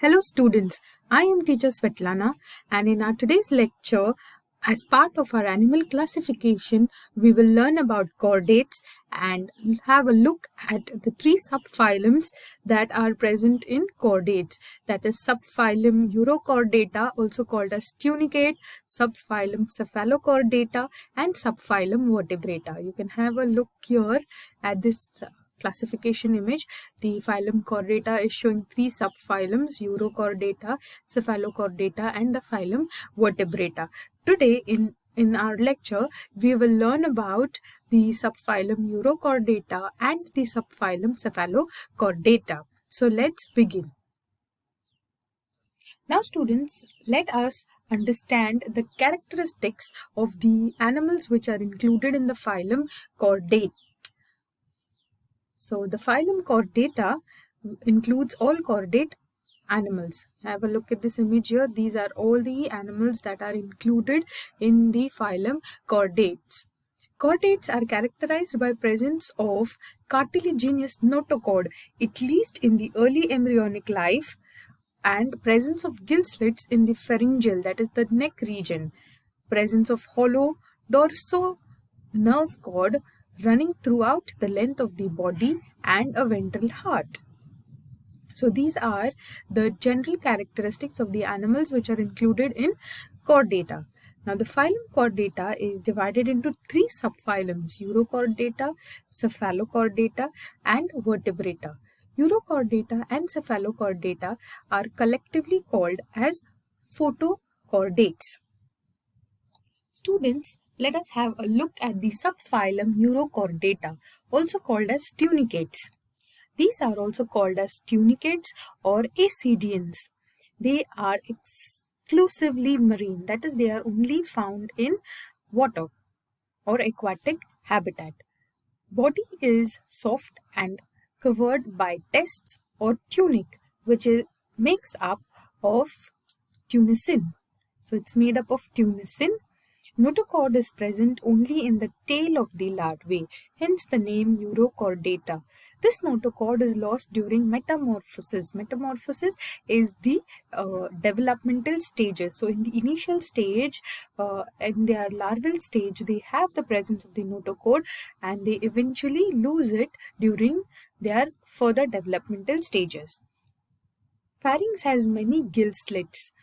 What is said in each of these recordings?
Hello students, I am teacher Svetlana, and in our today's lecture, as part of our animal classification, we will learn about chordates and have a look at the three subphylums that are present in chordates. That is subphylum Urochordata, also called as tunicate, subphylum Cephalochordata, and subphylum Vertebrata. You can have a look here at this classification image. The phylum Chordata is showing three subphylums: Urochordata, Cephalochordata, and the phylum Vertebrata. Today in our lecture, we will learn about the subphylum Urochordata and the subphylum Cephalochordata. So let's begin. Now students, let us understand the characteristics of the animals which are included in the phylum Chordate. So the phylum Chordata includes all chordate animals. Have a look at this image here. These are all the animals that are included in the phylum Chordates. Chordates are characterized by presence of cartilaginous notochord, at least in the early embryonic life, and presence of gill slits in the pharyngeal, that is the neck region, presence of hollow dorso nerve cord running throughout the length of the body, and a ventral heart. So these are the general characteristics of the animals which are included in Chordata. Now the phylum Chordata is divided into three subphylums: Urochordata, Cephalochordata, and Vertebrata. Urochordata and Cephalochordata are collectively called as photochordates. Students, let us have a look at the subphylum Urochordata, also called as tunicates. These are also called as tunicates or ascidians. They are exclusively marine, that is, they are only found in water or aquatic habitat. Body is soft and covered by tests or tunic, which makes up of tunicin. So it's made up of tunicin. Notochord is present only in the tail of the larvae, hence the name Urochordata. This notochord is lost during metamorphosis. Metamorphosis is the developmental stages. So in the initial stage, in their larval stage, they have the presence of the notochord, and they eventually lose it during their further developmental stages. Pharynx has many gill slits.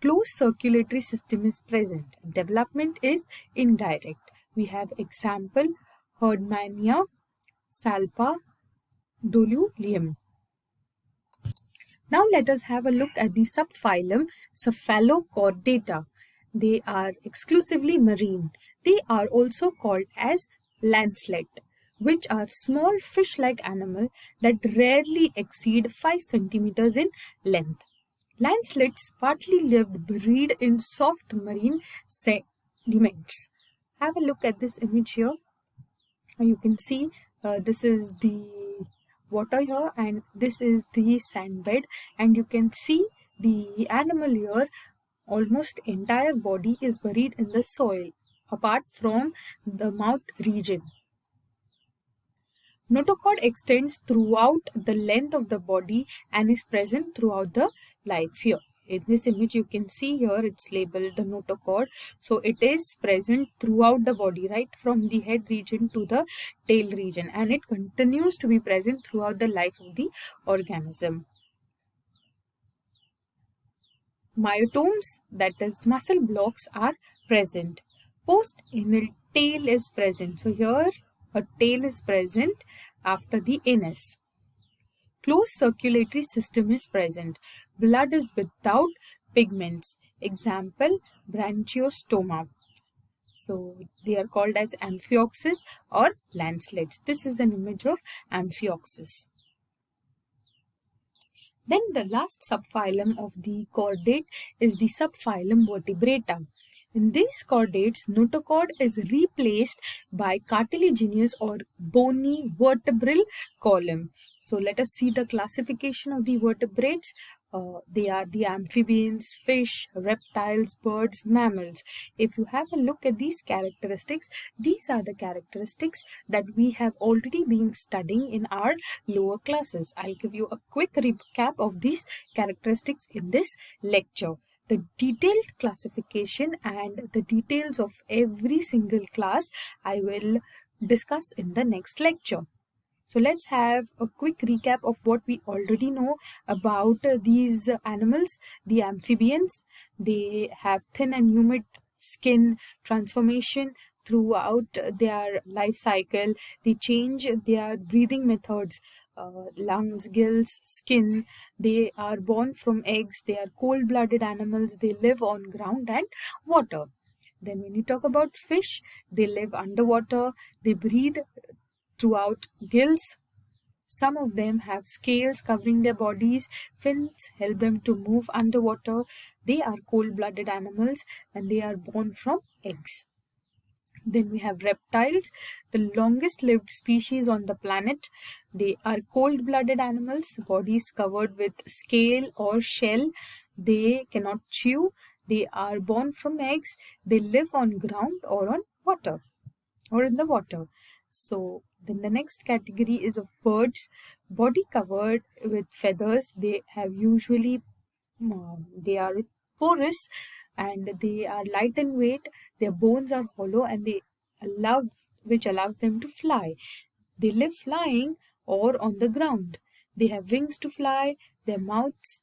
Closed circulatory system is present. Development is indirect. We have example Herdmania, Salpa, Dolulium. Now let us have a look at the subphylum Cephalochordata. They are exclusively marine. They are also called as lancelet, which are small fish-like animals that rarely exceed 5 centimeters in length. Lancelets partly lived buried in soft marine sediments. Have a look at this image here. You can see this is the water here, and this is the sand bed, and you can see the animal here. Almost entire body is buried in the soil apart from the mouth region. Notochord extends throughout the length of the body and is present throughout the life here. In this image, you can see here it's labeled the notochord. So it is present throughout the body, right from the head region to the tail region, and it continues to be present throughout the life of the organism. Myotomes, that is muscle blocks, are present. Post-anal tail is present. So here a tail is present after the anus. Closed circulatory system is present. Blood is without pigments. Example, branchiostoma. So they are called as amphioxus or lancelets. This is an image of amphioxus. Then the last subphylum of the chordate is the subphylum Vertebrata. In these chordates, notochord is replaced by cartilaginous or bony vertebral column. So let us see the classification of the vertebrates. They are the amphibians, fish, reptiles, birds, mammals. If you have a look at these characteristics, these are the characteristics that we have already been studying in our lower classes. I'll give you a quick recap of these characteristics in this lecture. The detailed classification and the details of every single class I will discuss in the next lecture. So let's have a quick recap of what we already know about these animals. The amphibians, they have thin and humid skin transformation throughout their life cycle. They change their breathing methods, lungs, gills, skin. They are born from eggs. They are cold-blooded animals. They live on ground and water. Then when you talk about fish, they live underwater. They breathe throughout gills. Some of them have scales covering their bodies. Fins help them to move underwater. They are cold-blooded animals and they are born from eggs. Then we have reptiles, the longest lived species on the planet. They are cold-blooded animals, bodies covered with scale or shell. They cannot chew. They are born from eggs. They live on ground or on water or in the water. So then the next category is of birds, body covered with feathers. They have usually they are porous and they are light in weight. Their bones are hollow and which allows them to fly. They live flying or on the ground. They have wings to fly. Their mouths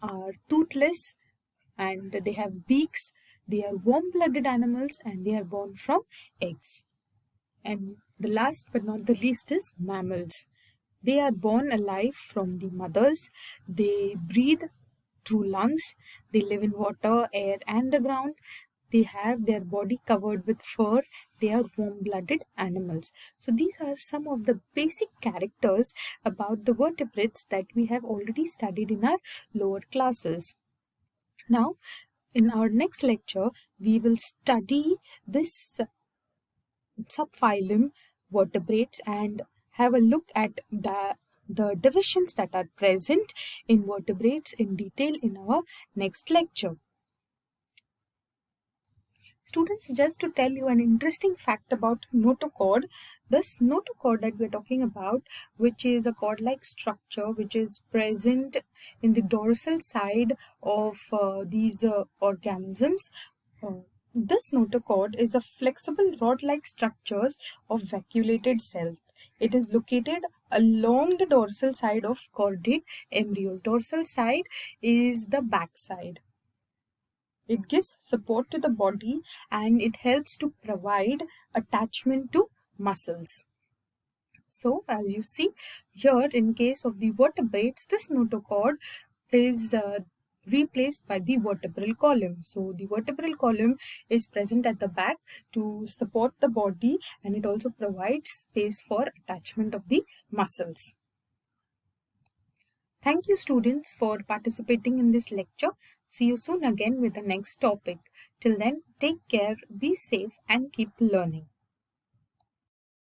are toothless and they have beaks. They are warm-blooded animals and they are born from eggs. And the last but not the least is mammals. They are born alive from the mothers. They breathe through lungs. They live in water, air, and the ground. They have their body covered with fur. They are warm-blooded animals. So these are some of the basic characters about the vertebrates that we have already studied in our lower classes. Now, in our next lecture, we will study this subphylum vertebrates and have a look at the divisions that are present in vertebrates in detail in our next lecture. Students, just to tell you an interesting fact about notochord, this notochord that we're talking about, which is a cord-like structure which is present in the dorsal side of these organisms. This notochord is a flexible rod-like structures of vacuolated cells. It is located along the dorsal side of chordate embryos. Dorsal side is the back side. It gives support to the body and it helps to provide attachment to muscles. So as you see here, in case of the vertebrates, this notochord is replaced by the vertebral column. So the vertebral column is present at the back to support the body and it also provides space for attachment of the muscles. Thank you students for participating in this lecture. See you soon again with the next topic. Till then, take care, be safe and keep learning.